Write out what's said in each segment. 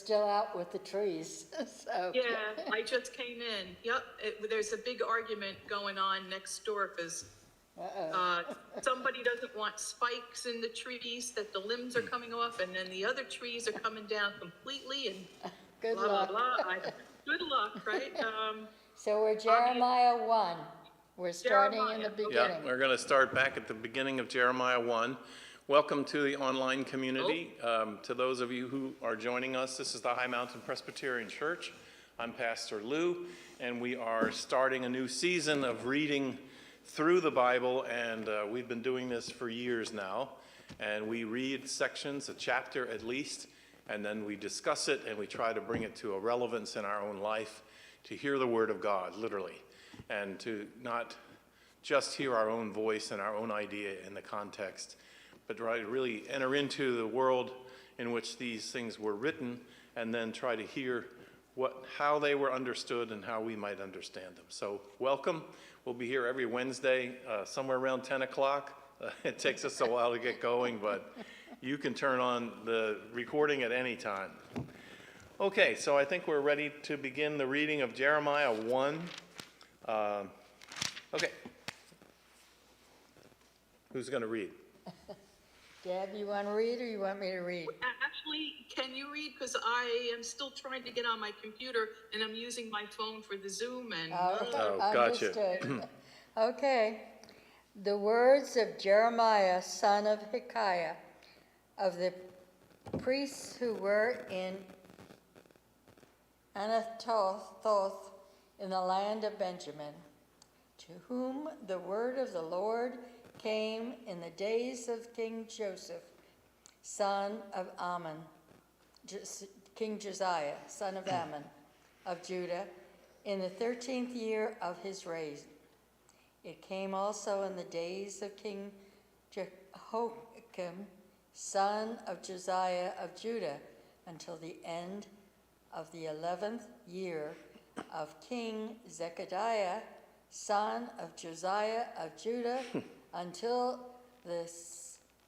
still out with the trees, so. Yeah, I just came in. Yep, there's a big argument going on next door because somebody doesn't want spikes in the trees, that the limbs are coming off, and then the other trees are coming down completely, and Good blah, luck. blah, blah. Good luck, right? So we're Jeremiah 1. We're starting in the Jeremiah, okay. beginning. Yeah, we're going to start back at the beginning of Jeremiah 1. Welcome to the online community. To those of you who are joining us, this is the High Mountain Presbyterian Church. I'm Pastor Lou, and we are starting a new season of reading through the Bible, and we've been doing this for years now. And we read sections, a chapter at least, and then we discuss it, and we try to bring it to a relevance in our own life, to hear the Word of God, literally, and to not just hear our own voice and our own idea in the context, but try to really enter into the world in which these things were written, and then try to hear how they were understood and how we might understand them. So welcome. We'll be here every Wednesday, somewhere around 10 o'clock. It takes us a while to get going, but you can turn on the recording at any time. Okay, so I think we're ready to begin the reading of Jeremiah 1. Okay. Who's going to read? Deb, you want to read or you want me to read? Actually, can you read? Because I am still trying to get on my computer, and I'm using my phone for the Zoom. And Gotcha. Understood. Okay. The words of Jeremiah, son of Hilkiah, of the priests who were in Anathoth in the land of Benjamin, to whom the word of the Lord came in the days of King Joseph, son of Ammon, King Josiah, son of Ammon, of Judah, in the 13th year of his reign. It came also in the days of King Jehoiakim, son of Josiah of Judah, until the end of the 11th year of King Zedekiah, son of Josiah of Judah, until the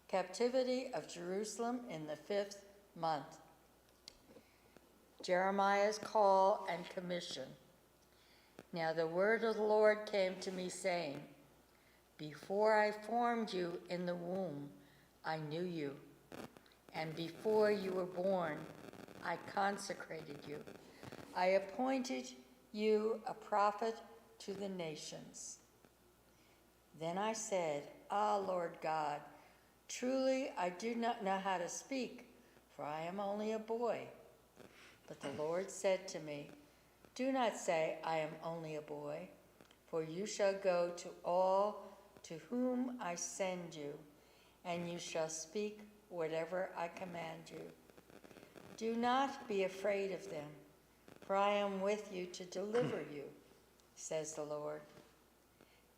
captivity of Jerusalem in the 5th month. Jeremiah's call and commission. Now the word of the Lord came to me, saying, before I formed you in the womb, I knew you, and before you were born, I consecrated you. I appointed you a prophet to the nations. Then I said, Lord God, truly I do not know how to speak, for I am only a boy. But the Lord said to me, do not say, I am only a boy, for you shall go to all to whom I send you, and you shall speak whatever I command you. Do not be afraid of them, for I am with you to deliver you, says the Lord.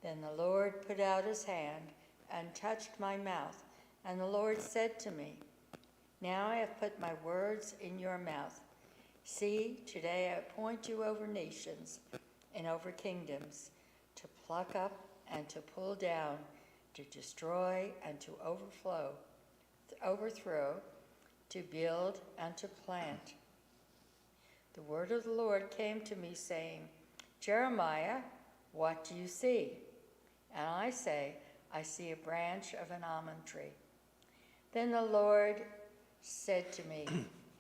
Then the Lord put out his hand and touched my mouth, and the Lord said to me, now I have put my words in your mouth. See, today I appoint you over nations and over kingdoms, to pluck up and to pull down, to destroy and to overthrow, to build and to plant. The word of the Lord came to me, saying, Jeremiah, what do you see? And I say, I see a branch of an almond tree. Then the Lord said to me,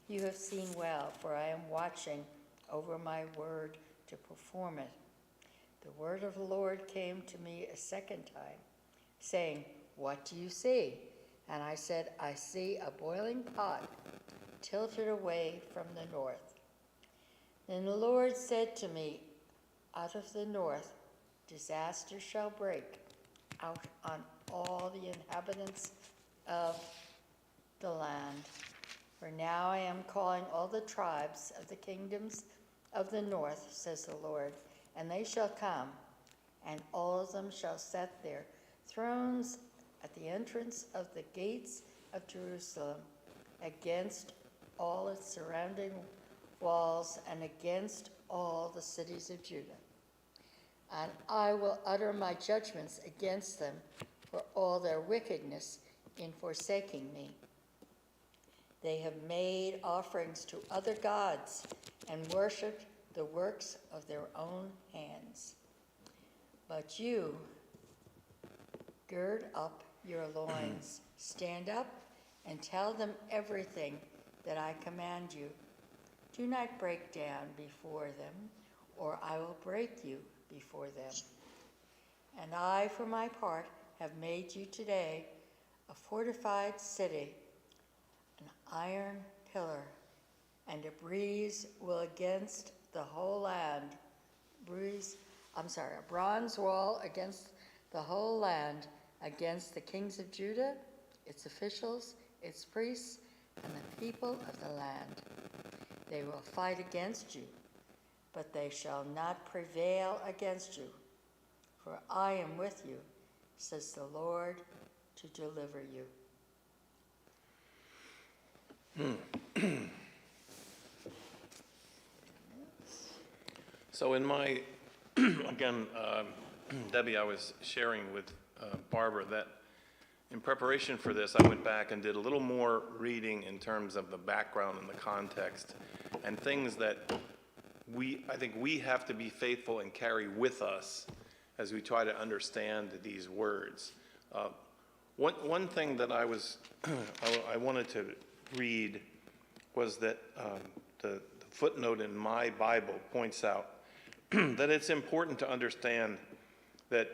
you have seen well, for I am watching over my word to perform it. The word of the Lord came to me a second time, saying, what do you see? And I said, I see a boiling pot tilted away from the north. Then the Lord said to me, out of the north disaster shall break out on all the inhabitants of the land. For now I am calling all the tribes of the kingdoms of the north, says the Lord, and they shall come, and all of them shall set their thrones at the entrance of the gates of Jerusalem, against all its surrounding walls and against all the cities of Judah. And I will utter my judgments against them for all their wickedness in forsaking me. They have made offerings to other gods and worshipped the works of their own hands. But you, gird up your loins, stand up and tell them everything that I command you. Do not break down before them, or I will break you before them. And I, for my part, have made you today a fortified city, an iron pillar, and a breeze will against the whole land. A bronze wall against the whole land, against the kings of Judah, its officials, its priests, and the people of the land. They will fight against you, but they shall not prevail against you. For I am with you, says the Lord, to deliver you. So in my, again, Debbie, I was sharing with Barbara that in preparation for this, I went back and did a little more reading in terms of the background and the context and things that I think we have to be faithful and carry with us as we try to understand these words. One thing that I wanted to read was that the footnote in my Bible points out that it's important to understand that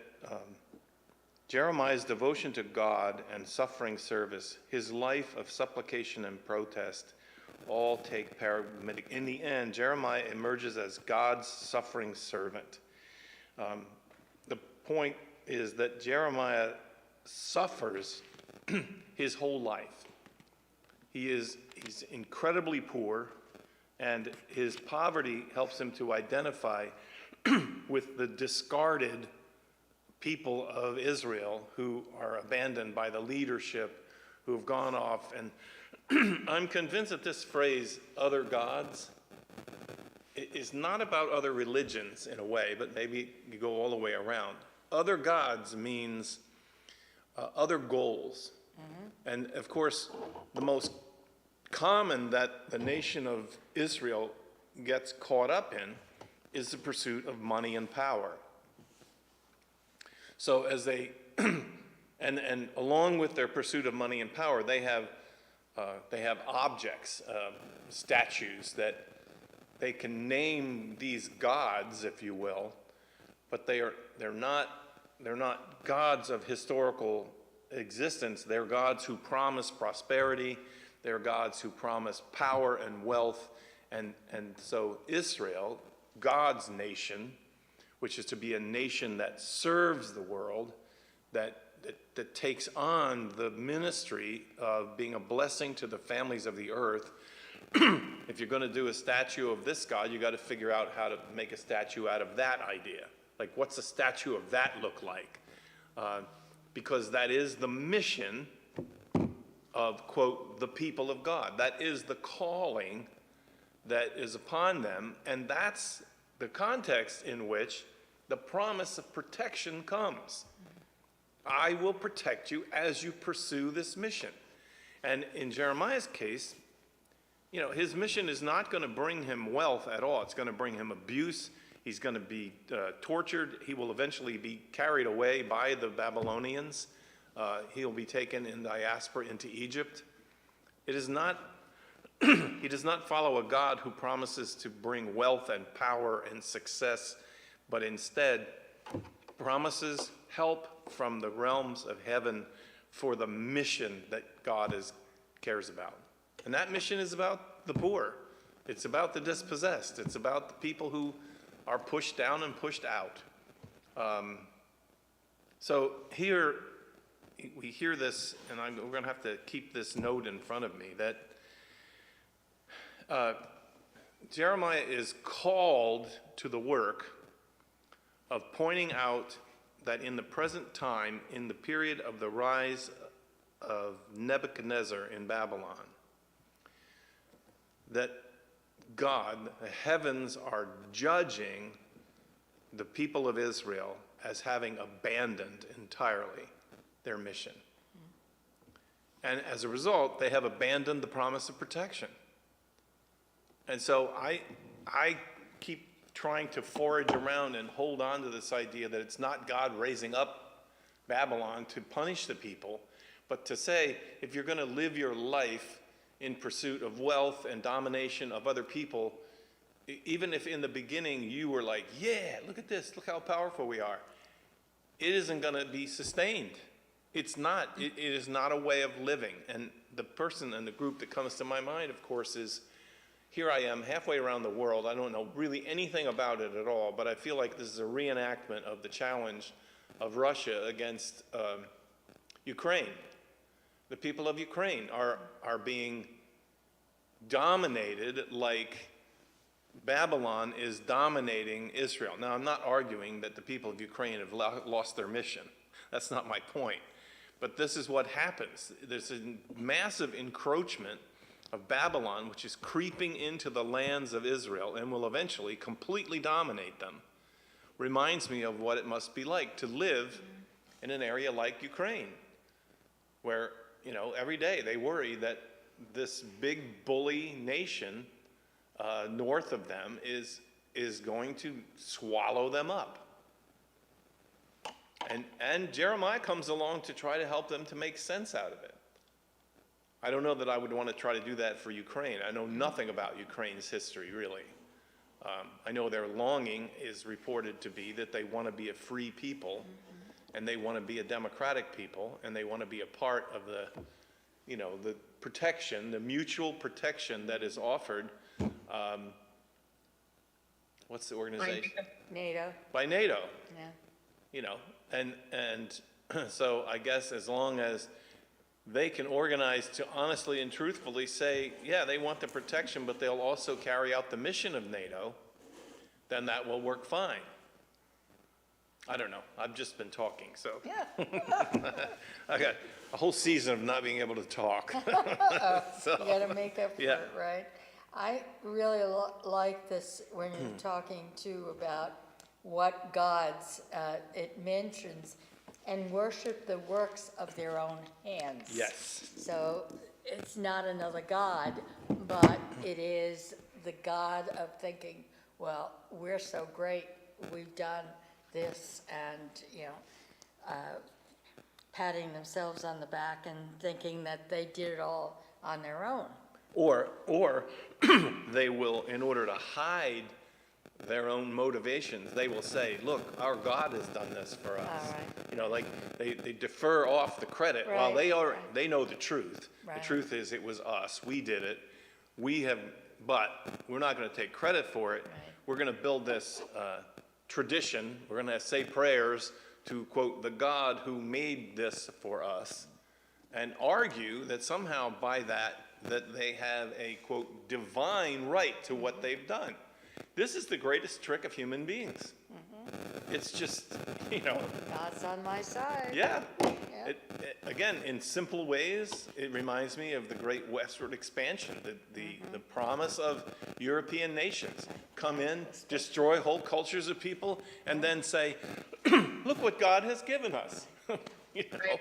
Jeremiah's devotion to God and suffering service, his life of supplication and protest, all take paradigmatic. In the end, Jeremiah emerges as God's suffering servant. The point is that Jeremiah suffers his whole life. He's incredibly poor, and his poverty helps him to identify with the discarded people of Israel who are abandoned by the leadership, who have gone off. And I'm convinced that this phrase, other gods, is not about other religions in a way, but maybe you go all the way around. Other gods means other goals. Mm-hmm. And of course, the most common that the nation of Israel gets caught up in is the pursuit of money and power. So as they, and along with their pursuit of money and power, they have objects, statues that they can name these gods, if you will, but they're not gods of historical existence. They're gods who promise prosperity. They're gods who promise power and wealth. And so Israel, God's nation, which is to be a nation that serves the world, that takes on the ministry of being a blessing to the families of the earth. If you're going to do a statue of this God, you got to figure out how to make a statue out of that idea. Like, what's a statue of that look like? Because that is the mission of, quote, the people of God. That is the calling that is upon them, and that's the context in which the promise of protection comes. I will protect you as you pursue this mission. And in Jeremiah's case, you know, his mission is not going to bring him wealth at all. It's going to bring him abuse. He's going to be tortured. He will eventually be carried away by the Babylonians. He'll be taken in diaspora into Egypt. It is not, he does not follow a God who promises to bring wealth and power and success, but instead promises help from the realms of heaven for the mission that God cares about. And that mission is about the poor. It's about the dispossessed. It's about the people who are pushed down and pushed out. So here, we hear this, and we're going to have to keep this note in front of me, that Jeremiah is called to the work of pointing out that in the present time, in the period of the rise of Nebuchadnezzar in Babylon, that God, the heavens, are judging the people of Israel as having abandoned entirely their mission. And as a result, they have abandoned the promise of protection. And so I keep trying to forage around and hold on to this idea that it's not God raising up Babylon to punish the people, but to say, if you're going to live your life in pursuit of wealth and domination of other people, even if in the beginning you were like, yeah, look at this, look how powerful we are, it isn't going to be sustained. It's not. It is not a way of living. And the person and the group that comes to my mind, of course, is here I am halfway around the world. I don't know really anything about it at all, but I feel like this is a reenactment of the challenge of Russia against Ukraine. The people of Ukraine are being dominated like Babylon is dominating Israel. Now, I'm not arguing that the people of Ukraine have lost their mission. That's not my point. But this is what happens. There's a massive encroachment of Babylon, which is creeping into the lands of Israel and will eventually completely dominate them. Reminds me of what it must be like to live in an area like Ukraine, where, you know, every day they worry that this big bully nation north of them is going to swallow them up. And Jeremiah comes along to try to help them to make sense out of it. I don't know that I would want to try to do that for Ukraine. I know nothing about Ukraine's history, really. I know their longing is reported to be that they want to be a free people, and they want to be a democratic people, and they want to be a part of the, you know, the protection, the mutual protection that is offered. What's the organization? NATO. By NATO. Yeah. You know, and so I guess as long as they can organize to honestly and truthfully say, yeah, they want the protection, but they'll also carry out the mission of NATO, then that will work fine. I don't know. I've just been talking, so. Yeah. I got a whole season of not being able to talk. So, You got to make up for yeah. it, right? I really like this when you're talking too about what gods it mentions, and worship the works of their own hands. yes. So it's not another god, but it is the god of thinking, well, we're so great, we've done this, and, you know, patting themselves on the back and thinking that they did it all on their own. Or they will, in order to hide their own motivations, they will say, look, our God has done this for us. All right. You know, like they defer off the credit while Right, they know the truth. Right. The truth is it was us, we did it, but we're not going to take credit for it. Right. We're going to build this tradition, we're going to say prayers to, quote, the God who made this for us, and argue that somehow by that they have a, quote, divine right to what they've done. This is the greatest trick of human beings. It's just, you know. God's on my side. Yeah. Yeah. Again, in simple ways, it reminds me of the great westward expansion, the promise of European nations. Come in, destroy whole cultures of people, and then say, look what God has given us. You know? Right.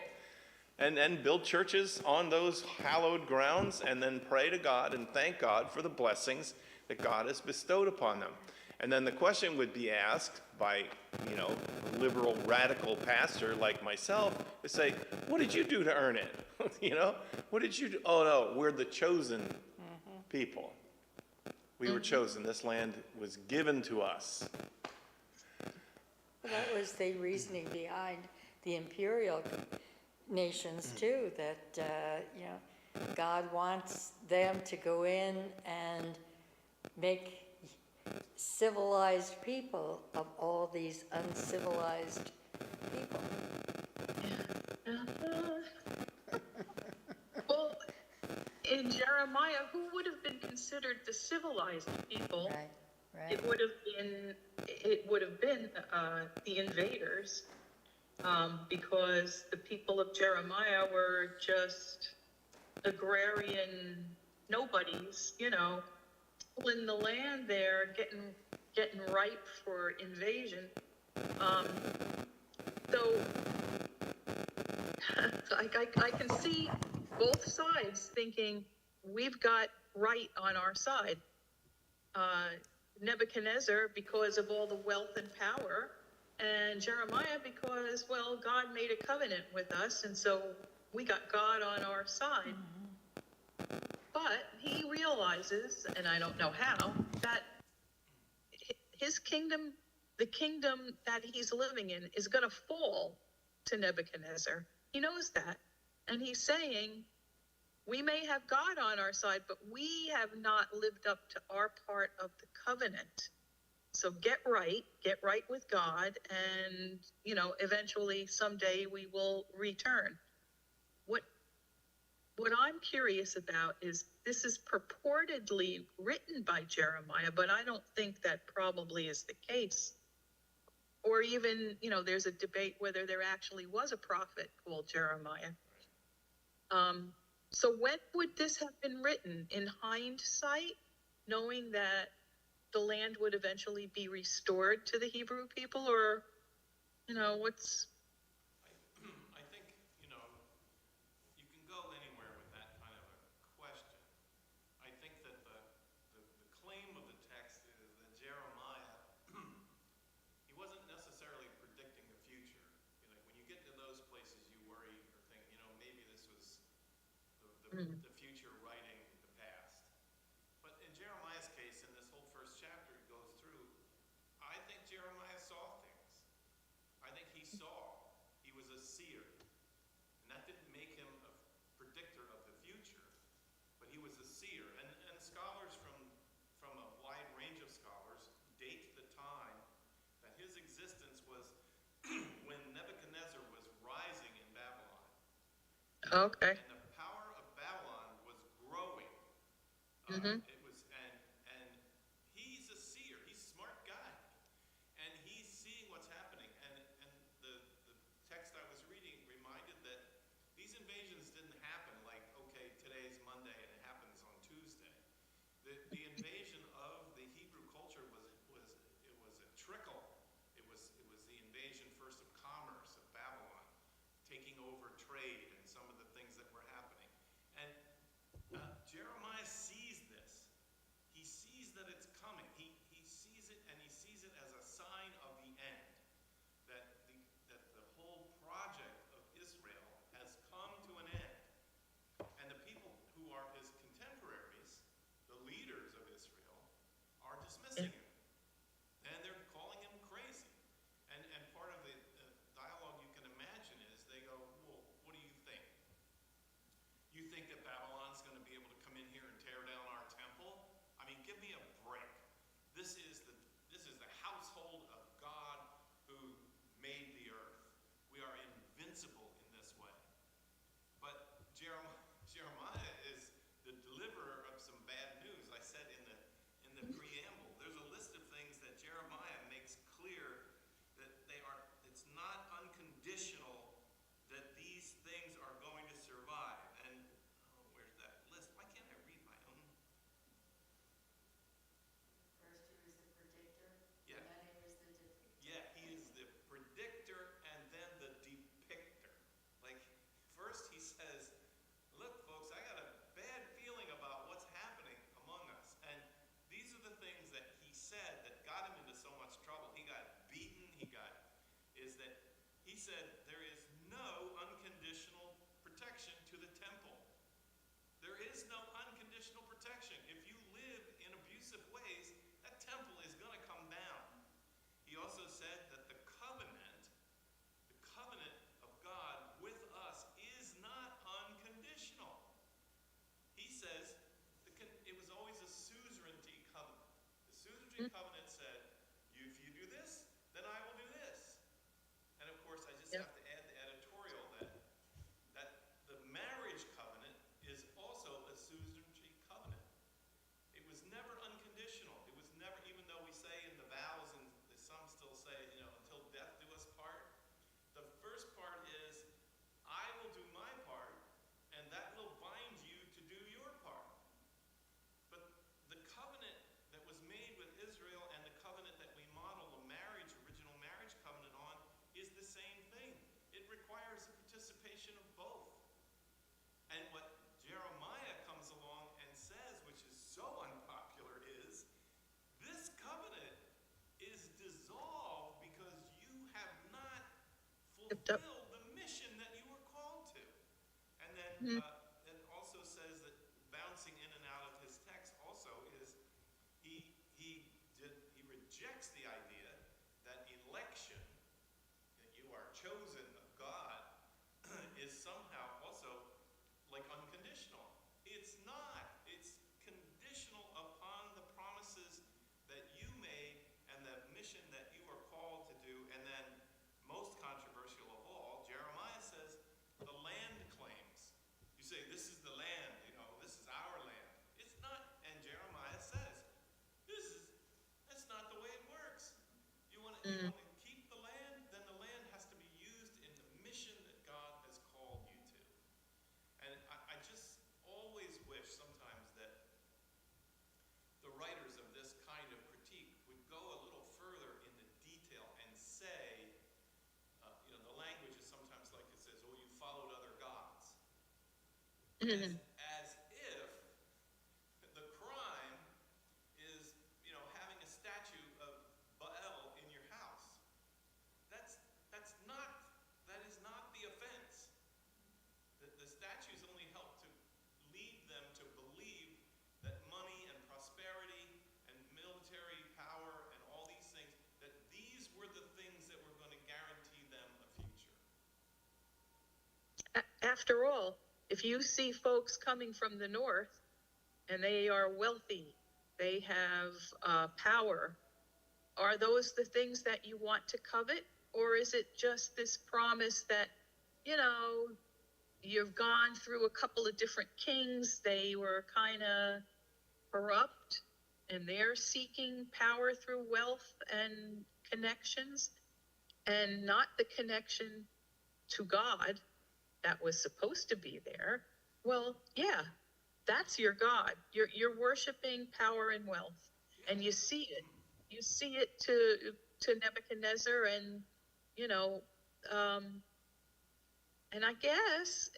And build churches on those hallowed grounds, and then pray to God and thank God for the blessings that God has bestowed upon them. And then the question would be asked by, you know, a liberal radical pastor like myself to say, what did you do to earn it? You know, what did you do? Oh no, we're the chosen people. We were chosen. This land was given to us. Well, that was the reasoning behind the imperial nations too, that, you know, God wants them to go in and make civilized people of all these uncivilized people. Well, in Jeremiah, who would have been considered the civilized people? Right, right. It would have been the invaders, because the people of Jeremiah were just agrarian nobodies, you know, in the land there, getting ripe for invasion. So I can see both sides thinking we've got right on our side. Nebuchadnezzar because of all the wealth and power, and Jeremiah because, well, God made a covenant with us, and so we got God on our side. But he realizes, and I don't know how, that his kingdom, the kingdom that he's living in, is going to fall to Nebuchadnezzar. He knows that. And he's saying, we may have God on our side, but we have not lived up to our part of the covenant. So get right with God, and, eventually someday we will return. What I'm curious about is, this is purportedly written by Jeremiah, but I don't think that probably is the case. Or even, there's a debate whether there actually was a prophet called Jeremiah. So when would this have been written? In hindsight, knowing that the land would eventually be restored to the Hebrew people, or, what's... I think, you can go anywhere with that kind of a question. I think that the claim of the text is that Jeremiah, he wasn't necessarily predicting the future. When you get to those places, you worry or think, maybe this was the future writing the past. But in Jeremiah's case, in this whole first chapter it goes through, I think Jeremiah saw things. I think he saw. He was a seer. And that didn't make him a predictor of the future, but he was a seer. And scholars from a wide range of scholars date the time that his existence was when Nebuchadnezzar was rising in Babylon. Okay. And the power of Babylon was growing. It was, and he's a seer. He's a smart guy, and he's seeing what's happening. And the text I was reading reminded that these invasions didn't happen like, okay, today's Monday and it happens on Tuesday. The invasion of the Hebrew culture was a trickle. It was the invasion first of commerce, of Babylon, taking over trade and some of the things that were happening. And Jeremiah sees this. He sees that it's coming. He sees it, and he sees it as a sign of the end. That the whole project of Israel has come to an end. And the people who are his contemporaries, the leaders of Israel, are dismissing him. And they're calling him crazy. And part of the dialogue you can imagine is they go, well, what do you think? You think that Babylon's going to be able to come in here and tear down our temple? I mean, give me a break. This is the household of God who made the earth. We are invincible in this way. But Jeremiah is the deliverer of some bad news. I said in the preamble, there's a list of things that Jeremiah makes clear that it's not unconditional that these things are going to survive. And where's that list? Why can't I read my own? First he was the predictor, Yeah. and then he was the depictor. Yeah, he is the predictor and then the depictor. Like, first he says, look, folks, I got a bad feeling about what's happening among us. And these are the things that he said that got him into so much trouble. He got beaten, he said there is no unconditional protection to the temple. There is no unconditional protection. If you live in abusive ways, that temple is going to come down. He also said that the covenant of God with us is not unconditional. He says it was always a suzerainty covenant. The suzerainty covenant said, if you do this, then I will do this. And of course, I just have to add the editorial that the marriage covenant is also a suzerainty covenant. It was never unconditional. It was never, even though we say in the vows, and some still say, until death do us part. The first part is, I will do my part, and that will bind you to do your part. But the covenant that was made with Israel as if the crime is, having a statue of Baal in your house. That is not the offense. The statues only help to lead them to believe that money and prosperity and military power and all these things, that these were the things that were going to guarantee them a future. After all, if you see folks coming from the north and they are wealthy, they have power, are those the things that you want to covet? Or is it just this promise that, you've gone through a couple of different kings, they were kind of corrupt, and they're seeking power through wealth and connections, and not the connection to God that was supposed to be there? Well, yeah, that's your God. You're worshiping power and wealth, and you see it. You see it to Nebuchadnezzar, and and I guess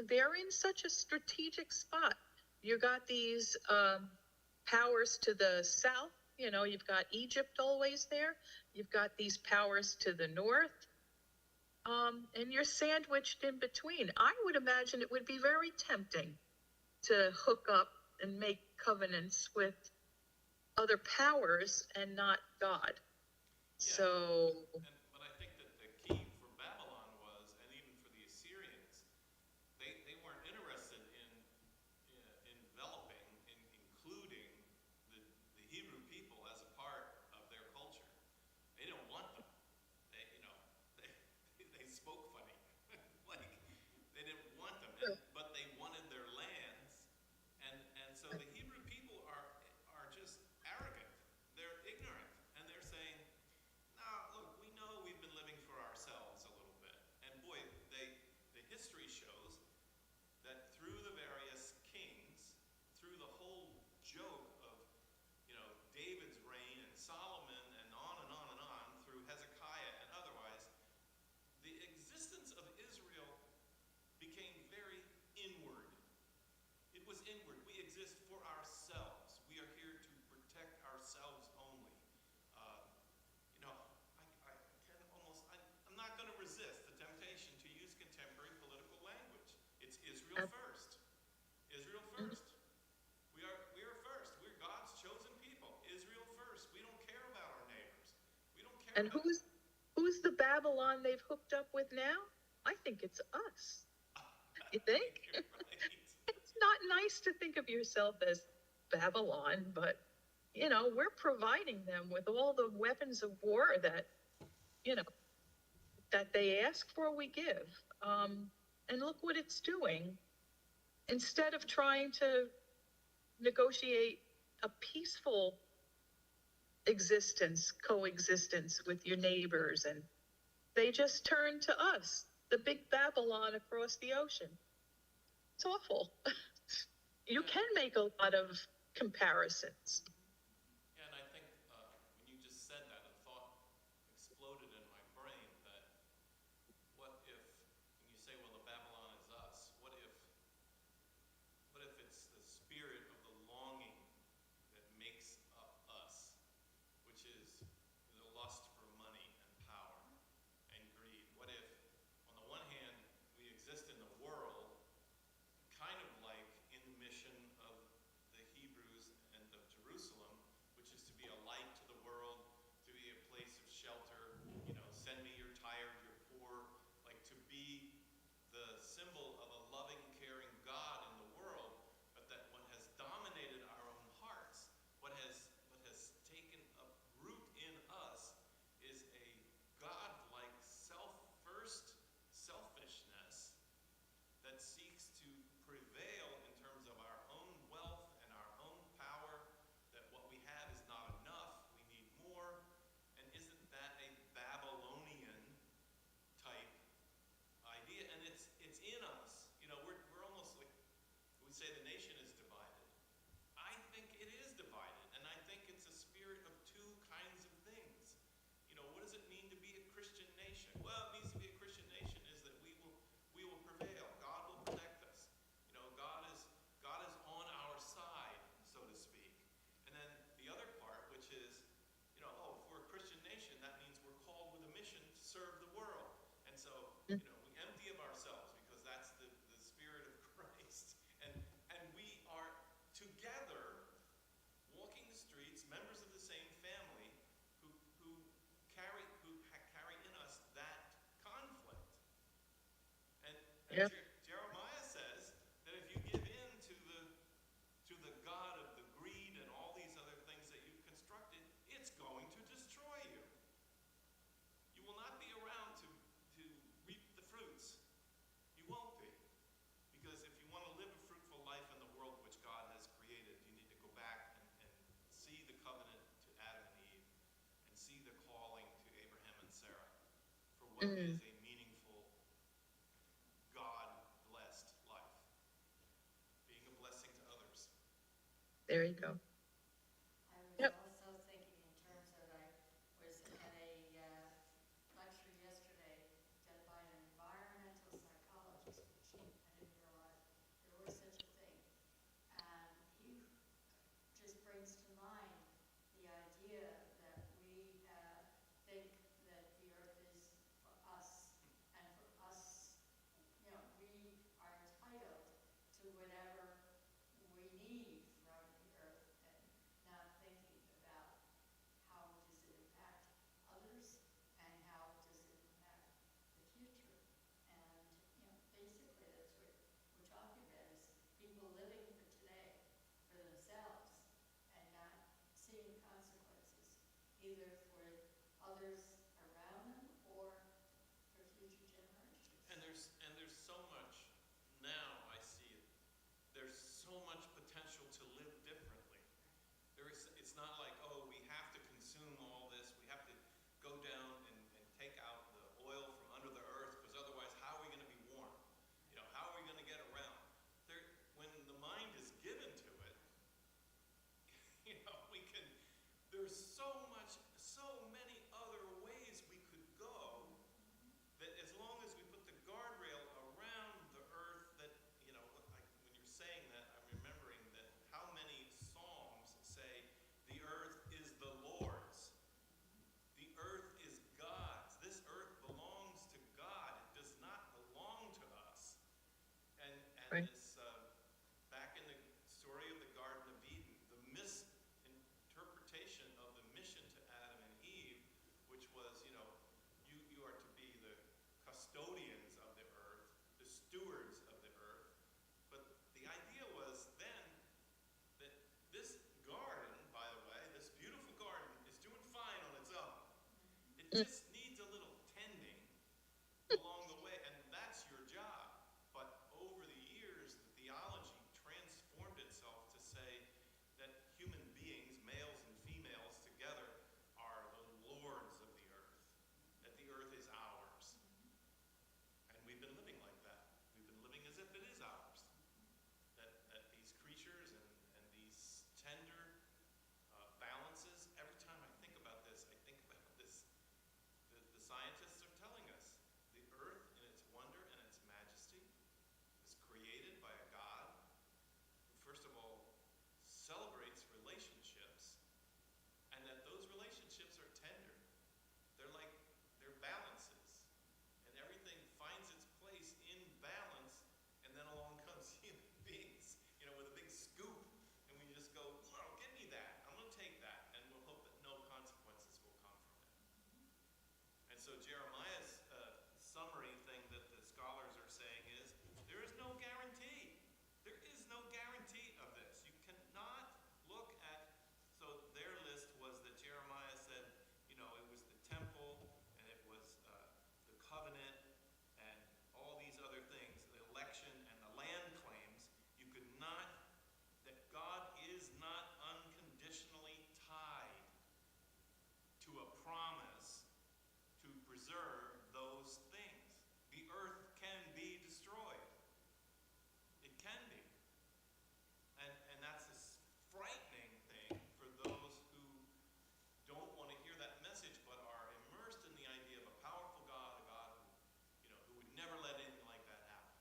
they're in such a strategic spot. You got these powers to the south. You've got Egypt always there. You've got these powers to the north. And you're sandwiched in between. I would imagine it would be very tempting to hook up and make covenants with other powers and not God. Yeah. So, But I think that the key for Babylon was, and even for the Assyrians, they weren't interested in enveloping, including the Hebrew people as a part of their culture. They didn't want them. They spoke funny. Like, they didn't want them, but they wanted their lands. And so the Hebrew people are just arrogant. They're ignorant. And they're saying, no, look, we know we've been living for ourselves a little bit. And boy, the history shows that through the various kings, through the whole joke of, David's reign and Solomon and on and on and on, through Hezekiah and otherwise, the existence of Israel became very inward. It was inward. We exist for ourselves. We are here to protect ourselves only. I'm not going to resist the temptation to use contemporary political language. It's Israel first. Israel first. We are first. We're God's chosen people. Israel first. We don't care about our neighbors. We don't care. and who's the Babylon they've hooked up with now? I think it's us. You think? You're right. It's not nice to think of yourself as Babylon, but we're providing them with all the weapons of war that that they ask for, we give. And look what it's doing. Instead of trying to negotiate a peaceful coexistence with your neighbors, and they just turn to us, the big Babylon across the ocean. It's awful. You can make a lot of comparisons. Yeah, and I think when you just said that, a thought exploded in my brain that what if, when you say, well, the Babylon is us, what if it's the spirit of the longing that makes up us, which is the lust for money and power and greed? What if, on the one hand, we exist in the world, kind of like in the mission of the Hebrews and of Jerusalem, what is a meaningful, God-blessed life. Being a blessing to others. There you go. I was Yep. also thinking in terms of, I was at a lecture yesterday done by an environmental psychologist, which I didn't realize there was such a thing. And he just brings to mind the idea that we think that the earth is for us, and for us, you know, we are entitled to whatever we need from the earth, and not thinking about how does it impact others and how does it impact the future. And, you know, basically that's what we're talking about, is people living for today, for themselves, and not seeing consequences, either for others around them or for future generations. And there's so much, now I see it, there's so much potential to live differently. It's not like, oh, we have to consume all this, we have to go down and take out the oil from under the earth, because otherwise how are we going to be warm? You know, how are we going to get around? When the mind is given to it, you know, there's so many other ways we could go, that as long as we put the guardrail around the earth, that, you know, like when you're saying that, I'm remembering that how many Psalms say, the earth is the Lord's. The earth is God's. This earth belongs to God. It does not belong to us. And Right. this, back in the story of the Garden of Eden, the misinterpretation of the mission to Adam and Eve, which was, you know, you are to be the custodians of the earth, the stewards of the earth. But the idea was then that this garden, by the way, this beautiful garden, is doing fine on its own. It just needs a little tending along the way, and that's your job. But over the years, the theology transformed itself to say that human beings, males and females together, are the lords of the earth, that the earth is ours. And we've been living like that. We've been living as if it is ours. That these creatures and these tender balances, every time I think about this, I think about this. The scientists are telling us the earth in its wonder and its majesty is created by a God who, first of all, celebrates relationships, and that those relationships are tender. They're balances, and everything finds its place in balance, and then along comes human beings, you know, with a big scoop, and we just go, oh, give me that, I'm going to take that, and we'll hope that no consequences will come from it. And so Jeremiah's summary thing that the scholars are saying is, there is no guarantee. There is no guarantee of this. You cannot look at, so their list was that Jeremiah said, you know, it was the temple, and it was the covenant, and all these other things, the election and the land claims. You could not, that God is not unconditionally tied to a promise to preserve those things. The earth can be destroyed. It can be. And that's a frightening thing for those who don't want to hear that message, but are immersed in the idea of a powerful God, a God who, you know, who would never let anything like that happen.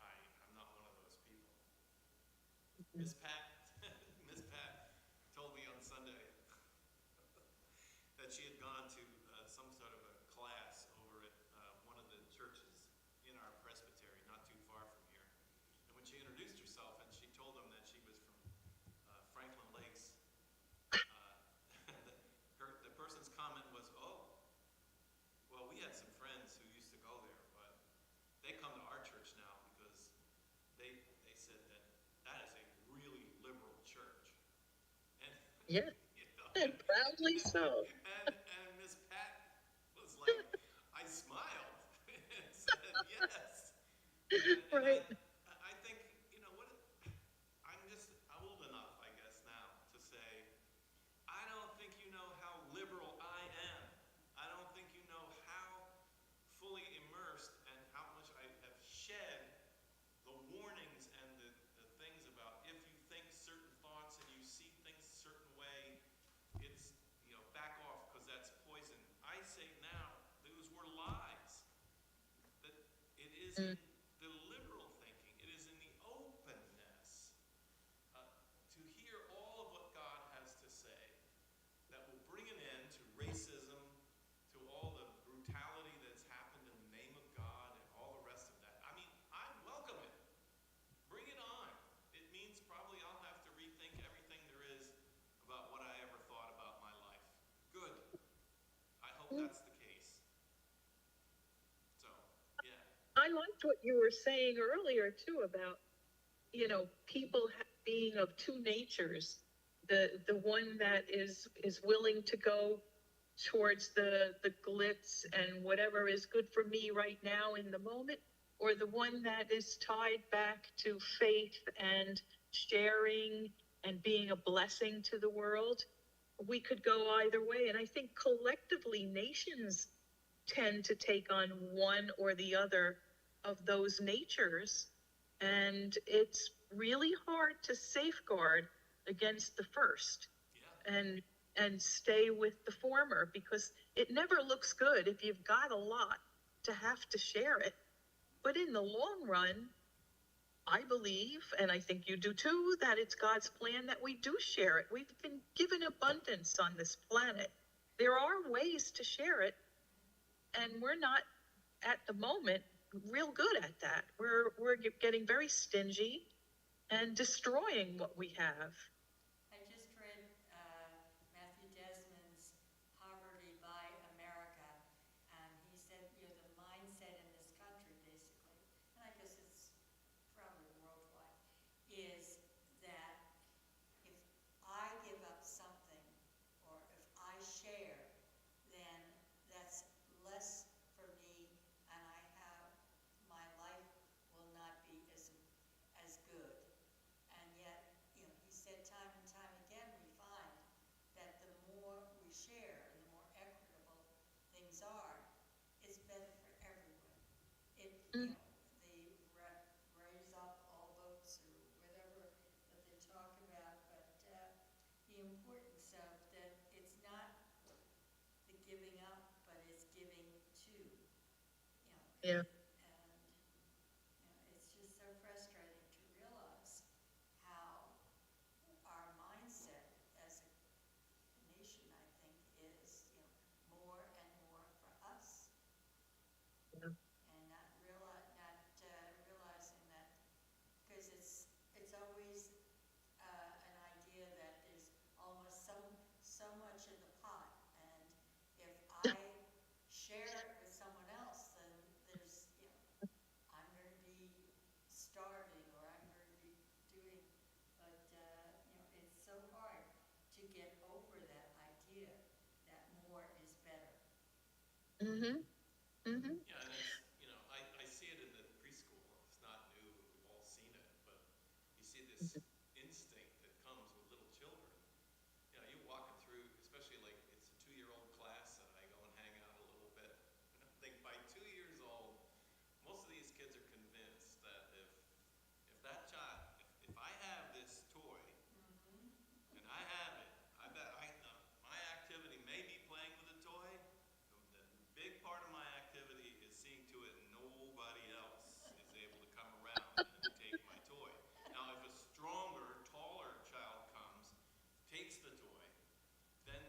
I'm not one of those people. Miss Pat told me on Sunday that she had gone to some sort of a class over at one of the churches in our presbytery, not too far from here. And when she introduced herself and she told them that she was from Franklin Lakes, the person's comment was, oh, well, we had some friends who used to go there, but they come to our church now because they said that is a really liberal church. And Yeah. you know, And proudly so. and Miss Pat was like, I smiled and said yes. And Right. I think, you know, I'm just old enough, I guess, now to say, I don't think you know how liberal I am. I don't is in the liberal thinking. It is in the openness to hear all of what God has to say that will bring an end to racism, to all the brutality that's happened in the name of God and all the rest of that. I mean, I welcome it. Bring it on. It means probably I'll have to rethink everything there is about what I ever thought about my life. Good. I hope that's the case. So, yeah. I liked what you were saying earlier too about, people being of two natures. The one that is willing to go towards the glitz and whatever is good for me right now in the moment, or the one that is tied back to faith and sharing and being a blessing to the world. We could go either way. And I think collectively nations tend to take on one or the other of those natures. And it's really hard to safeguard against the first. Yeah. And stay with the former, because it never looks good if you've got a lot to have to share it. But in the long run, I believe, and I think you do too, that it's God's plan that we do share it. We've been given abundance on this planet. There are ways to share it, and we're not at the moment real good at that. We're getting very stingy and destroying what we have. I just read Matthew Desmond's Poverty by America, and he said, the mindset in this country, basically, and I guess it's probably worldwide, is that if I give up something, or if I share, then that's less for me, and my life will not be as good. And yet, he said time and time again, we find that the more we share and the more equitable things are, it's better for everyone. They raise up all boats or whatever that they talk about, but the importance of that, it's not the giving up, but it's giving to. Yeah. It's just so frustrating to realize how our mindset as a nation, I think, is, more and more for us. Yeah. And not realizing that, because it's always an idea that there's almost so much in the pot, and if I share it with someone else, then there's, I'm going to be starving, or I'm going to be doing, but it's so hard to get over that idea that more is better. Mm-hmm. Mm-hmm. Yeah, and it's, I see it in the preschool. It's not new, we've all seen it, but you see this instinct that comes with little children. You're walking through, especially like it's a 2-year-old class, and I go and hang out a little bit. And I think by 2 years old, most of these kids are convinced that if that child, if I have this toy, and I have it, I bet my activity may be playing with a toy. The big part of my activity is seeing to it nobody else is able to come around and take my toy. Now, if a stronger, taller child comes, takes the toy, then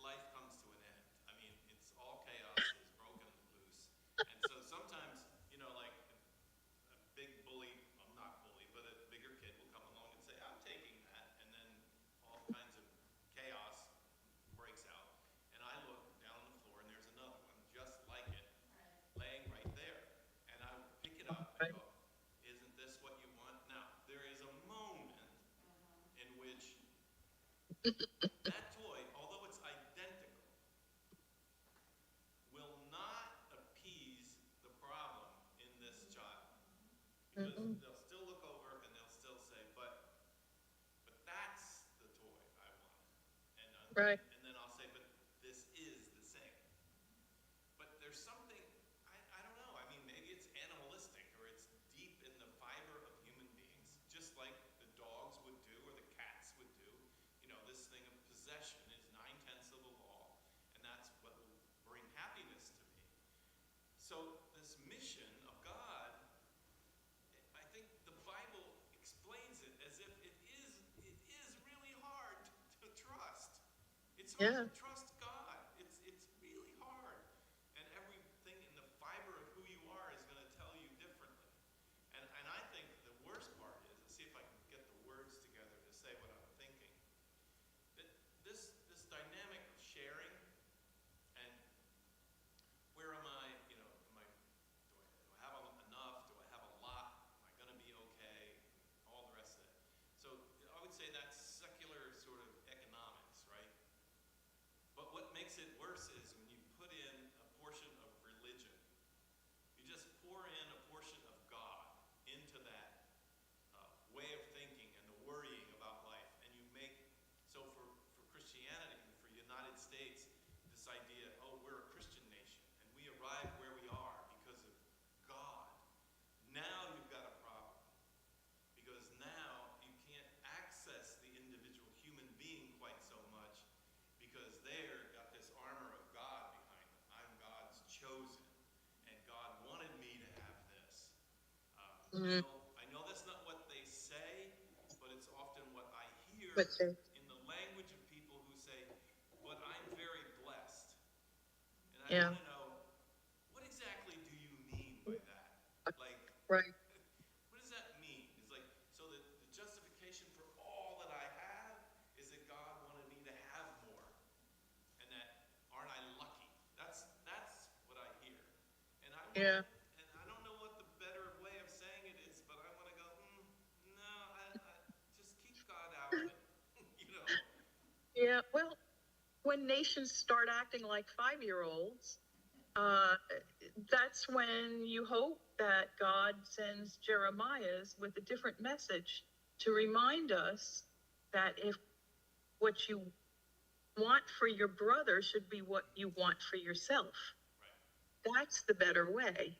life comes to an end. I mean, it's all chaos is broken loose. And so sometimes, like a big bully, well, not bully, but a bigger kid will come along and say, I'm taking that, and then all kinds of chaos breaks out. And I look down on the floor, and there's another one just like it, laying right there. And I pick it up and go, isn't this what you want? Now, there is a moment in which that toy, although it's identical, will not appease the problem in this child. Because they'll still look over and they'll still say, but that's the toy I want. Right. And then I'll say, but this is the same. But there's something, I don't know, I mean, maybe it's animalistic, or it's deep in the fiber of human beings, just like the dogs would do or the cats would do. This thing of possession is 9/10 of the law, and that's what will bring happiness to me. So this mission of God It's hard Yeah. to trust God. It's really hard. And everything in the fiber of who you are is going to tell you differently. And I think the worst part is, let's see if I can get the words together to say what I'm thinking. That this dynamic of sharing and where am I, do I have enough? Do I have a lot? Am I going to be okay? All the rest of it. So I would say that's secular sort of economics, right? But what makes it worse is when you put in a portion of religion. You just pour in a portion of God into that way of thinking and the worrying about life. And you make, so for Christianity and for the United States, this idea, oh, we're a Christian nation and we arrive where we are because of God. Now you've got a problem. Because now you can't access the individual human being quite so much because they're got this armor of God behind them. I'm God's chosen, and God wanted me to have this. I know that's not what they say, but it's often what I hear in the language of people who say, but I'm very blessed. And I want to know, what exactly do you mean by that? Like, Right. what does that mean? It's like, so the justification for all that I have is that God wanted me to have more. And that, aren't I lucky? That's what I hear. And and I don't know what the better way of saying it is, but I want to go, no, I just keep God out of it. Yeah. Well, when nations start acting like 5-year-olds, that's when you hope that God sends Jeremiah's with a different message to remind us that if what you want for your brother should be what you want for yourself. Right. That's the better way.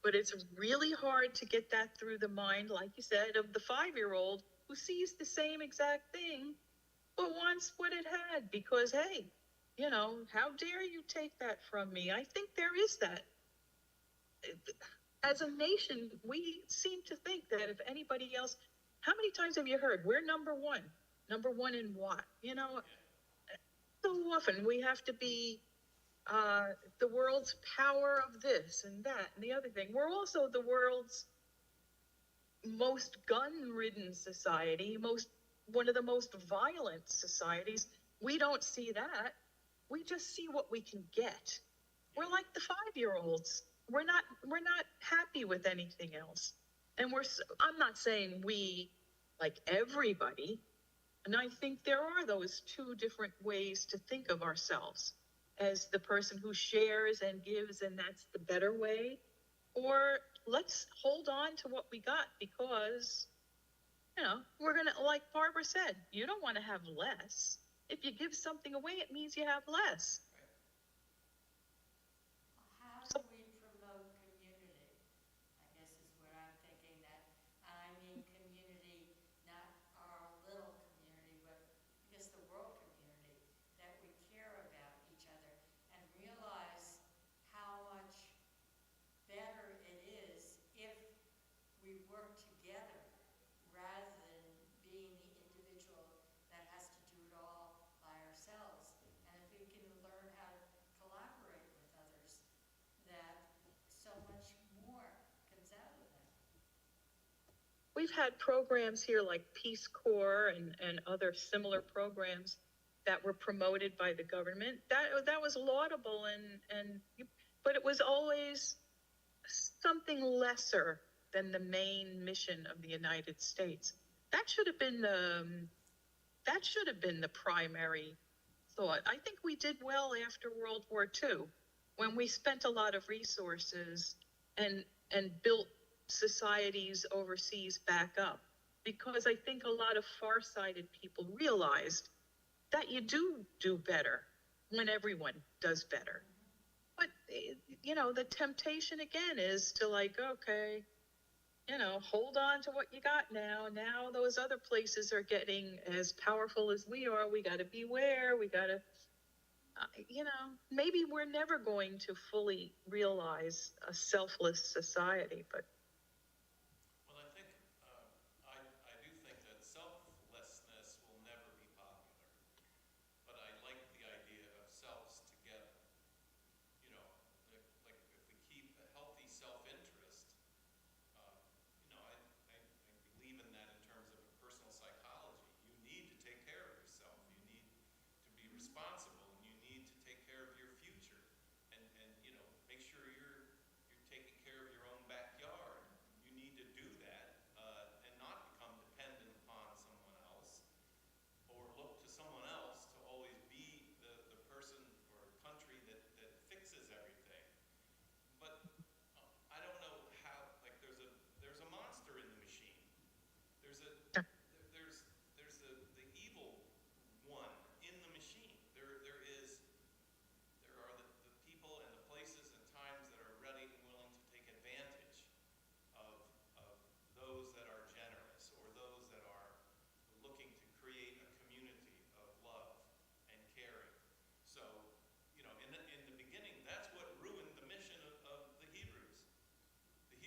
But it's really hard to get that through the mind, like you said, of the 5-year-old who sees the same exact thing but wants what it had because, hey, how dare you take that from me? I think there is that. As a nation, we seem to think that if anybody else, how many times have you heard, we're number one? Number one in what? So often we have to be the world's power of this and that and the other thing. We're also the world's most gun-ridden society, one of the most violent societies. We don't see that. We just see what we can get. We're like the 5-year-olds. We're not happy with anything else. And I'm not saying we, like everybody, and I think there are those two different ways to think of ourselves as the person who shares and gives, and that's the better way. Or let's hold on to what we got because, we're going to, like Barbara said, you don't want to have less. If you give something away, it means you have less. How do we promote community? I guess is what I'm thinking that, I mean community, not our little community, but just the world community, that we care about each other and realize how much better it is if we work together rather than being the individual that has to do it all by ourselves. And if we can learn how to collaborate with others, that so much more comes out of that. We've had programs here like Peace Corps and other similar programs that were promoted by the government. That was laudable but it was always something lesser than the main mission of the United States. That should have been the primary thought. I think we did well after World War II when we spent a lot of resources and built societies overseas back up, because I think a lot of far-sighted people realized that you do better when everyone does better. But, the temptation again is to okay, hold on to what you got now. Now those other places are getting as powerful as we are. We got to beware. We got to, maybe we're never going to fully realize a selfless society, but. Well, I think, I do think that selflessness will never be popular. But I like the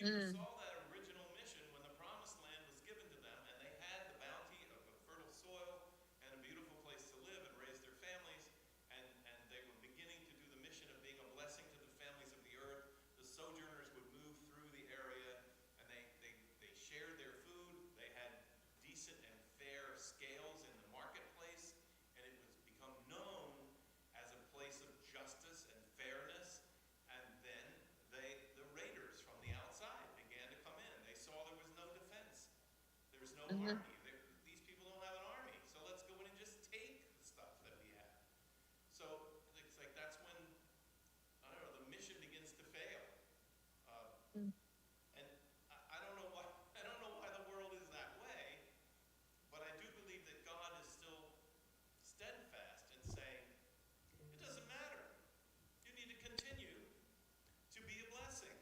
people saw that original mission when the promised land was given to them, and they had the bounty of a fertile soil and a beautiful place to live and raise their families, and they were beginning to do the mission of being a blessing to the families of the earth. The sojourners would move through the area, and they shared their food. They had decent and fair scales in the marketplace, and it was become known as a place of justice and fairness. And then the raiders from the outside began to come in. They saw there was no defense. There's no army. These people don't have an army. So let's go in and just take the stuff that we have. So it's like that's when, I don't know, the mission begins to fail. And I don't know why. I don't know why the world is that way. But I do believe that God is still steadfast in saying, it doesn't matter. You need to continue to be a blessing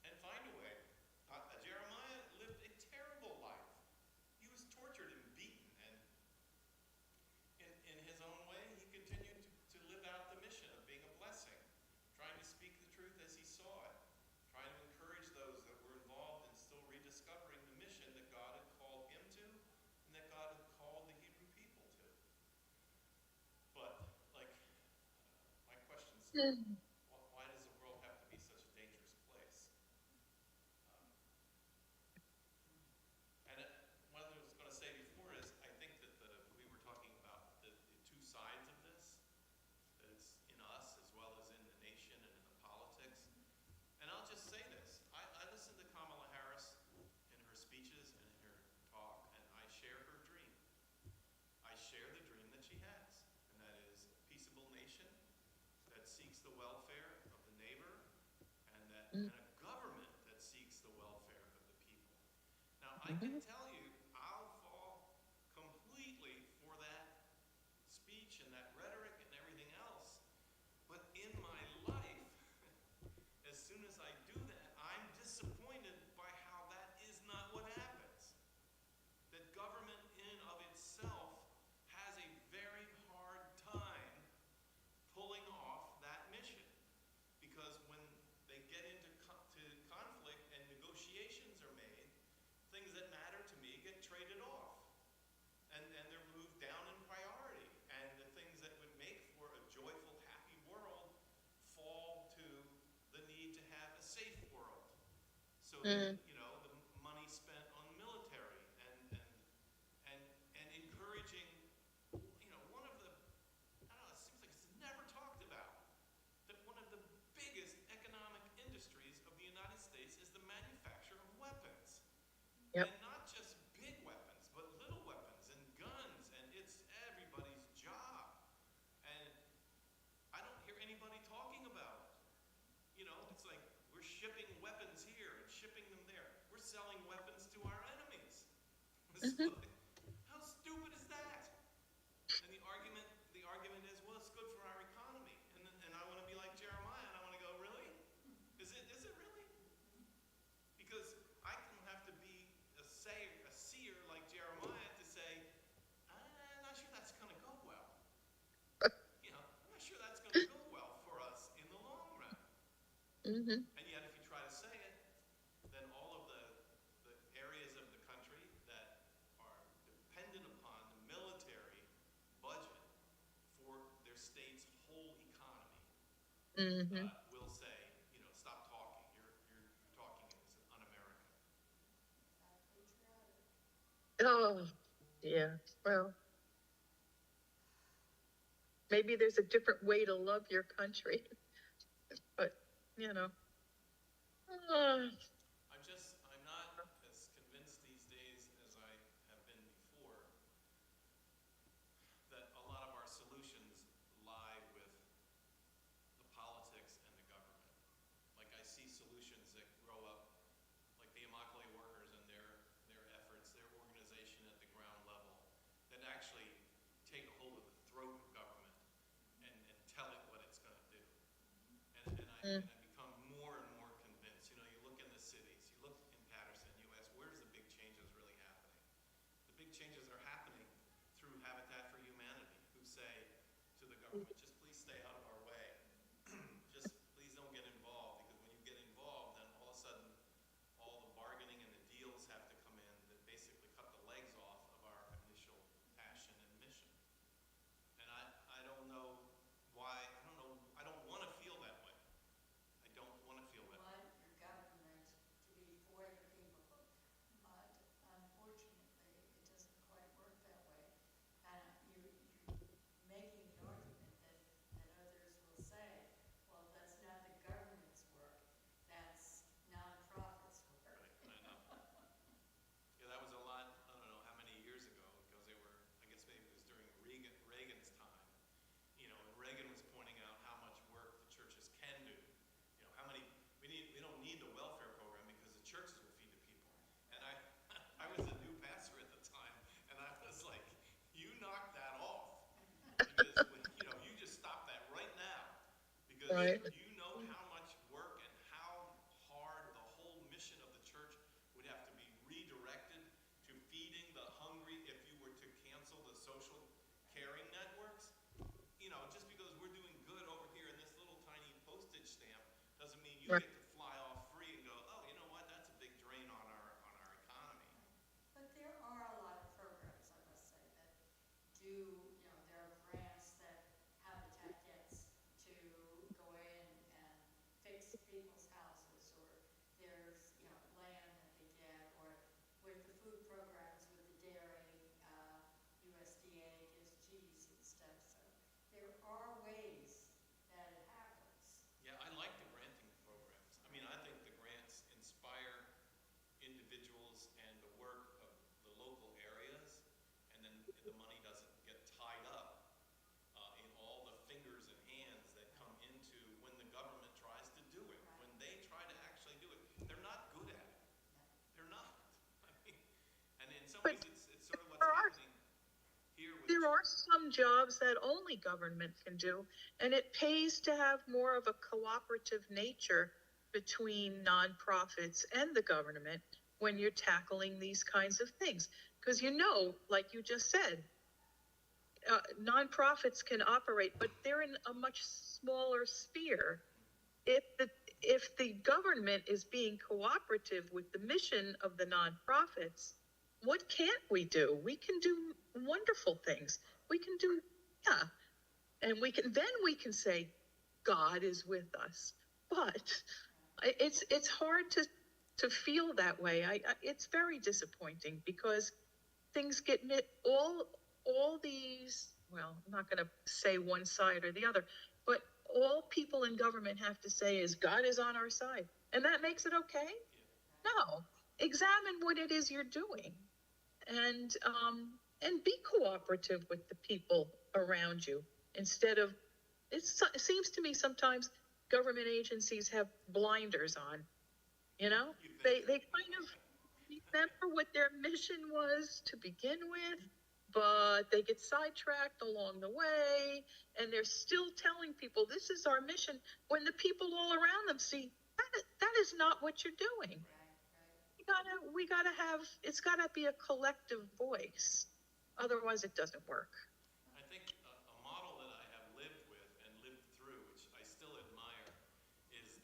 and find a way. Jeremiah lived a terrible life. He was tortured and beaten, and in his own way, he continued to live out the mission of being a blessing, trying to speak the truth as he saw it, trying to encourage those that were involved in still rediscovering the mission that God had called him to and that God had called the Hebrew people to. But, like, my question is, why does the world have to be such a dangerous place? And what I was going to say before is, I think that we were talking about the two sides of this, that it's in us as well as in the nation and in the politics. And I'll just say this, I listened to Kamala Harris in her speeches and in her talk, and I share her dream. I share the dream that she has, and that is a peaceable nation that seeks the welfare of the neighbor, and a government that seeks the welfare of the people. Now, I can tell you, I'll fall completely for that speech and that rhetoric and everything else. But in my life, as soon as I do that, I'm disappointed by how that is not what happens. That government in and of itself has a very hard time pulling off that mission. Because when they get into conflict and negotiations are made, things that matter to me get traded off. And they're moved down in priority. And the things that would make for a joyful, happy world fall to the need to have a safe world. So, you know, the money spent on military and encouraging, you know, one of the, I don't know, it seems like it's never talked about, that one of the biggest economic industries of the United States is the manufacture of weapons. And not just big weapons, but little weapons and guns, and it's everybody's job. And I don't hear anybody talking about it. You know, it's like we're shipping weapons here and shipping them there. We're selling weapons to our enemies. It's like, how stupid is that? And the argument is, well, it's good for our economy. And I want to be like Jeremiah, and I want to go, really? Is it really? Because I don't have to be a seer like Jeremiah to say, I'm not sure that's going to go well. You know, I'm not sure that's going to go well for us in the long run. And yet, if you try to say it, then all of the areas of the country that are dependent upon the military budget for their state's whole economy will say, you know, stop talking. You're talking as an un-American. Oh, yeah. Well, maybe there's a different way to love your country, but you know. I'm not as convinced these days as I have been before that a lot of our solutions lie with the politics and the government. Like I see solutions that grow up, like the Immokalee workers and their efforts, their organization at the ground level, that actually take a hold of the throat of government and tell it what it's going to do. And I become more and more convinced. You know, you look in the cities, you look in Patterson, you ask, where's the big changes really happening? The big changes are happening through Habitat for Humanity, who say to the government, just please stay out of our way. Just please don't get involved, because when you get involved, then all of a sudden, all Right. Do you know how much work and how hard the whole mission of the church would have to be redirected to feeding the hungry if you were to cancel the social caring networks? You know, just because we're doing good over here in this little tiny postage stamp doesn't mean you Right. get to fly off free and go, oh, you know what, that's a big drain on our economy. But there are a lot of programs, I must say, that do, there are grants that Habitat gets to go in and fix people's houses, or there's, land that they get, or with the food programs, with the dairy, USDA gives cheese and stuff, so there are ways that it happens. Yeah, I like the granting programs. I mean, I think the grants inspire individuals and the work of the local areas, and then the money doesn't get tied up in all the fingers and hands that come into when the government tries to do it. When they try to actually do it, they're not good at it. They're not. I mean, and in some But ways, it's sort of what's there are- happening here with There are some jobs that only government can do, and it pays to have more of a cooperative nature between nonprofits and the government when you're tackling these kinds of things. Because like you just said, nonprofits can operate, but they're in a much smaller sphere. If the government is being cooperative with the mission of the nonprofits, what can't we do? We can do wonderful things. We can do, yeah. And then we can say, God is with us. But it's hard to feel that way. It's very disappointing because things get all these, well, I'm not going to say one side or the other, but all people in government have to say is God is on our side. And that makes it okay? No. Examine what it is you're doing and be cooperative with the people around you instead of, it seems to me sometimes government agencies have blinders on, they kind of remember what their mission was to begin with, but they get sidetracked along the way, and they're still telling people this is our mission when the people all around them see that is not what you're doing. We gotta have, it's gotta be a collective voice. Otherwise it doesn't work. I think a model that I have lived with and lived through, which I still admire, is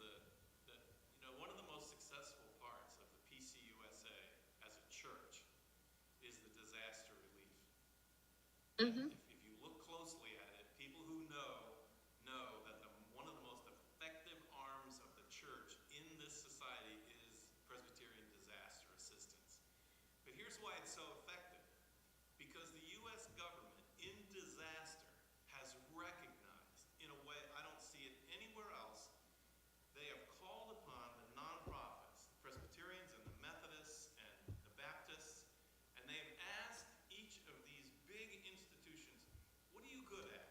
one of the most successful parts of the PCUSA as a church is the disaster relief. Mm-hmm. If you look closely at it, people who know that one of the most effective arms of the church in this society is Presbyterian disaster assistance. But here's why it's so effective. Because the U.S. government in disaster has recognized, in a way I don't see it anywhere else, they have called upon the nonprofits, the Presbyterians and the Methodists and the Baptists, and they've asked each of these big institutions, what are you good at?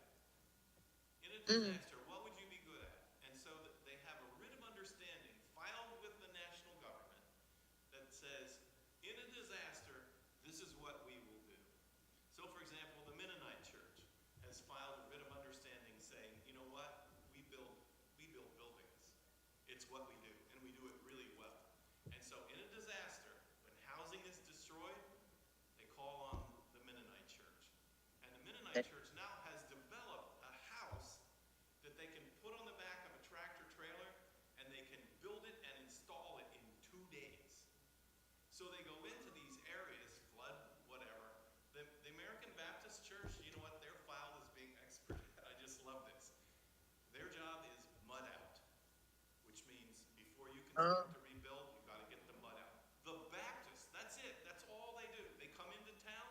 In a disaster, what would you be good at? And so they have a writ of understanding filed with the national government that says, in a disaster, this is what we will do. So, for example, the Mennonite Church has filed a writ of understanding saying, you know what, we build buildings. It's what we do, and we do it really well. And so in a disaster, when housing is destroyed, they call on the Mennonite Church. And the Mennonite Church now has developed a house that they can put on the back of a tractor trailer, and they can build it and install it in 2 days. So they go into these areas, flood, whatever. The American Baptist Church, you know what they're filed as being expert at? I just love this. Their job is mud out, which means before you can start to rebuild, you've got to get the mud out. The Baptists, that's it. That's all they do. They come into town,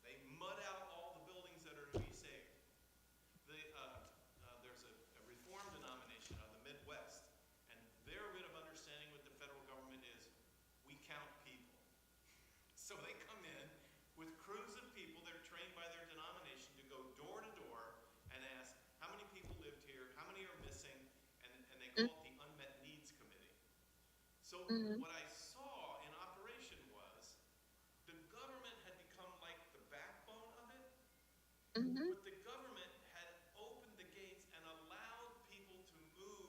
they mud out all the buildings that are to be saved. There's a reform denomination of the Midwest, and their writ of understanding with the federal government is, we count people. So they come in with crews of people that are trained by their denomination to go door to door and ask, how many people lived here, how many are missing, and they call it the Unmet Needs Committee. So what I saw in operation was the government had become like the backbone of it, but the government had opened the gates and allowed people to move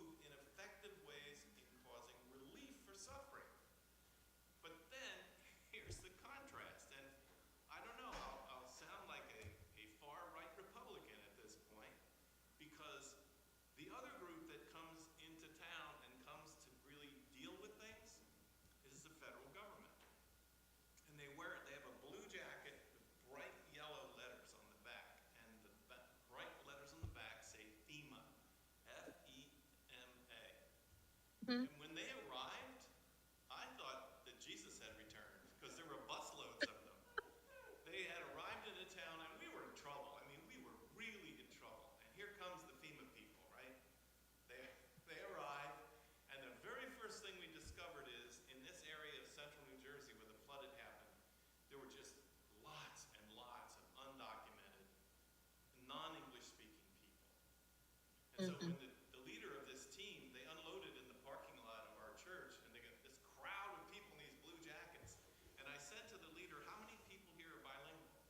And when they arrived, I thought that Jesus had returned because there were busloads of them. They had arrived in a town and we were in trouble. I mean, we were really in trouble. And here comes the FEMA people, right? They arrive, and the very first thing we discovered is in this area of central New Jersey where the flood had happened, there were just lots and lots of undocumented, non-English speaking people. And so when the leader of this team, they unloaded in the parking lot of our church, and they got this crowd of people in these blue jackets. And I said to the leader, how many people here are bilingual?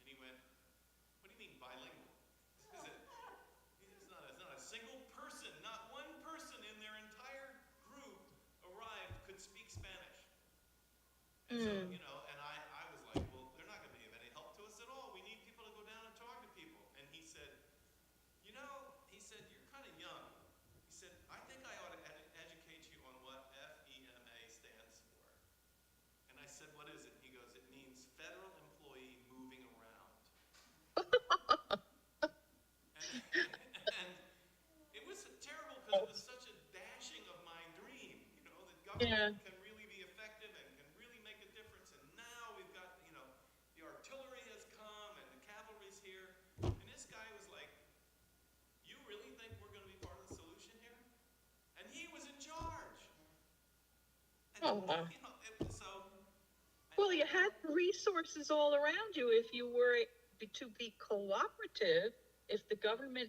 And he went, what do you mean bilingual? It's not a single person, not one person in their entire group arrived could speak Spanish. And so, you know, and I was like, well, they're not going to be of any help to us at all. We need people to go down and talk to people. And he said, you know, he said, you're kind of young. He said, I think I ought to educate you on what FEMA stands for. And I said, what is it? He goes, it means Federal Employee Moving Around. and it was terrible because it was such a dashing of my dream, you know, that government can really be effective and can really make a difference. And now we've got, you know, the artillery has come and the cavalry's here. And this guy was like, you really think we're going to be part of the solution here? And he was in charge. And, you know, it was so... Well, you had resources all around you if you were to be cooperative, if the government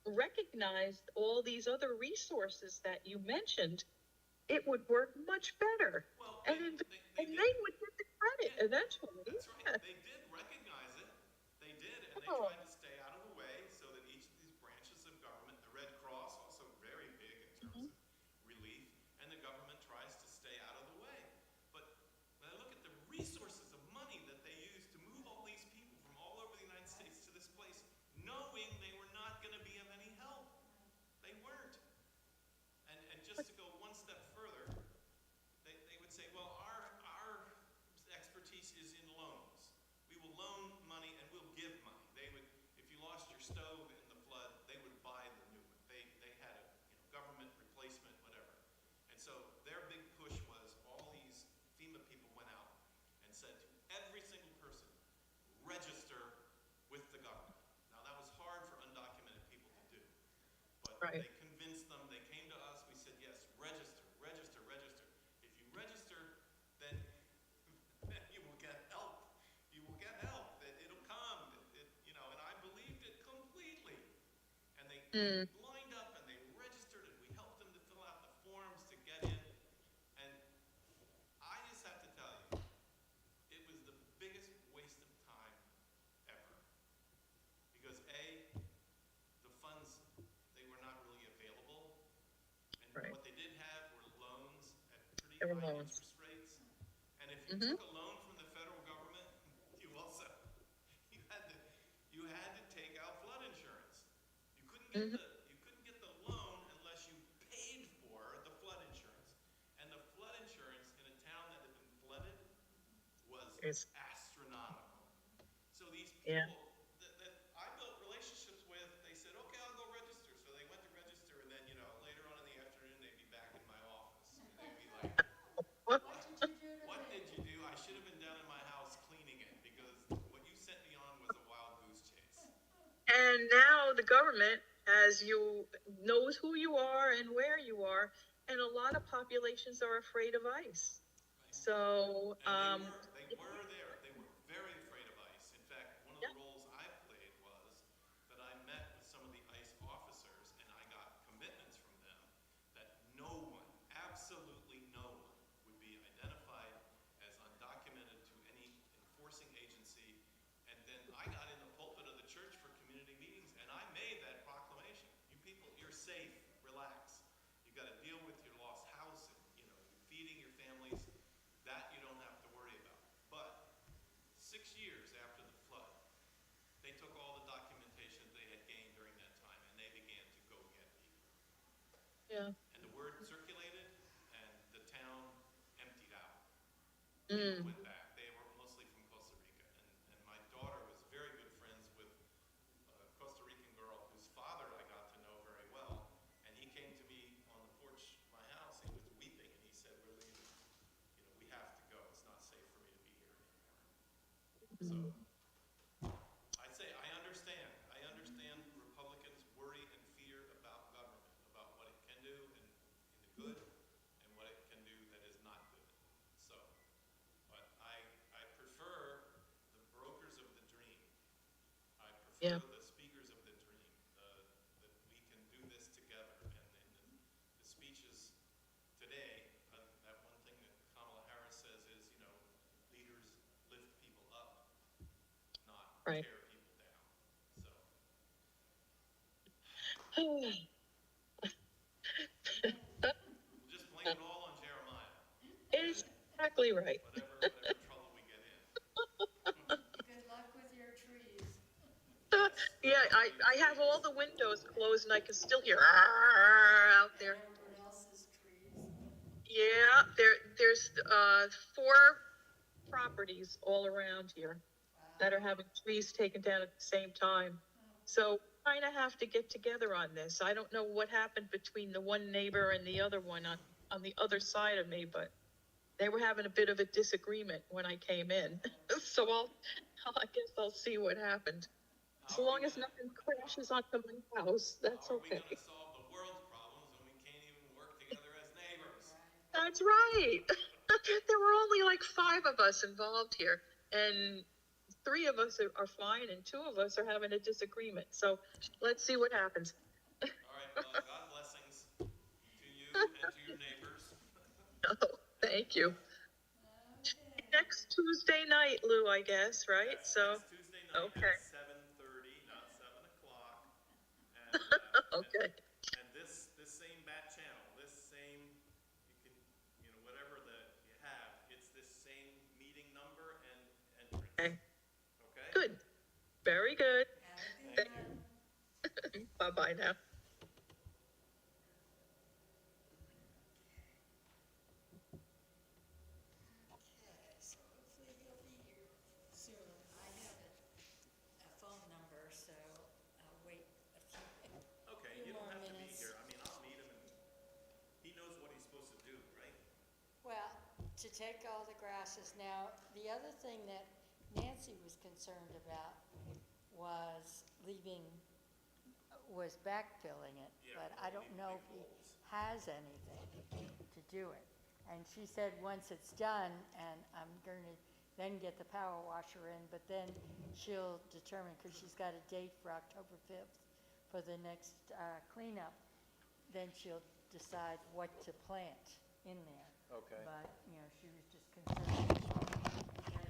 recognized all these other resources that you mentioned, it would work much better. Well, And they would get the credit eventually. That's right. They did recognize it. They did, and they tried to stay out of the way so that each of these branches of government, the Red Cross, also very big in terms of relief, and the government tries to stay out of the way. But when I look at the resources of money that they used to move all these people from all over the United States to this place, knowing they were not going to be of any help, they weren't. And just to go one step further, they would say, well, our expertise is in loans. We will loan money and we'll give money. They would, if you lost your stove in the flood, they would buy the new one. They had a government replacement, whatever. And so their big push was all these FEMA people went out and said to every single person, register with the government. Now that was hard for undocumented people to do, but they convinced them. They came to us. We said, yes, register, register, register. If you register, then you will get help. You will get help. It'll come. You know, and I believed it completely. And they lined up and they registered, and we helped them to fill out the forms to get in. And I just have to tell you, it was the biggest waste of time ever. Because A, the funds, they were not really available. And what they did have were loans at pretty high interest rates. And if you took a loan from the federal government, you had to take out flood insurance. You couldn't get the loan unless you paid for the flood insurance. And the flood insurance in a town that had been flooded was astronomical. So these people that I built relationships with, they said, okay, I'll go register. So they went to register, and then, you know, later on in the afternoon, they'd be back in my office. And they'd be like, what did you do? I should have been down in my house cleaning it, because what you sent me on was a wild goose chase. And now the government, as you knows who you are and where you are, and a lot of populations are afraid of ICE. So And they were there. They were very afraid of ICE. In fact, one of the roles I played was that I met with some of the ICE officers, and I got commitments from them that no one, absolutely no one, would be identified as undocumented to any enforcing agency. And then I got in the pulpit of the church for community meetings, and I made that proclamation. You people, you're safe. Relax. You've got to deal with your lost house and, you know, feeding your families. That you don't have to worry about. But 6 years after the flood, they took all the documentation they had gained during that time, and they began to go get people. yeah. And the word circulated, and the town emptied out. People went back. They were mostly from Costa Rica. And my daughter was very good friends with a Costa Rican girl whose father I got to know very well. And he came to me on the So, I'd say I understand Republicans' worry and fear about government, about what it can do in the good and what it can do that is not good. So, but I prefer the brokers of the dream. I Yeah. prefer the speakers of the dream, that we can do this together. And in the speeches today, that one thing that Kamala Harris says is, you know, leaders lift people up, not Right. tear people down. So, we'll just blame it all on Jeremiah. It's exactly right. Whatever trouble we get in. Good luck with your trees. Yeah, I have all the windows closed and I can still hear out And there. everyone else's trees. Yeah, there's 4 properties all around here that are having trees taken down at the same time. So kind of have to get together on this. I don't know what happened between the one neighbor and the other one on the other side of me, but they were having a bit of a disagreement when I came in. So I guess I'll see what happened. As long as nothing crashes onto my house, that's How are we okay. going to solve the world's problems when we can't even work together as neighbors? That's right. There were only like 5 of us involved here, and 3 of us are fine, and 2 of us are having a disagreement. So let's see what happens. All right, well, God blessings to you and to your neighbors. Oh, thank you. Next Tuesday night, Lou, I guess, right? Yes, So, next Tuesday night okay. at 7:30, not 7 o'clock. And, Okay. and this same bat channel, this same, you can, you know, whatever that you have, it's this same meeting number and entrance. Okay. Okay? Good. Very good. Have a good one. Bye-bye now. Okay, so hopefully he'll be here soon. I have a phone number, so I'll wait a few Okay, few you don't more have to be minutes. here. I mean, I'll meet him and he knows what he's supposed to do, right? Well, to take all the grasses. Now, the other thing that Nancy was concerned about was backfilling it, Yeah, but I don't know if he has anything to do it. And she said once it's done, and I'm going to then get the power washer in, but then she'll determine, because she's got a date for October 5th for the next cleanup, then she'll decide what to plant in there. Okay. But, you know, she was just concerned that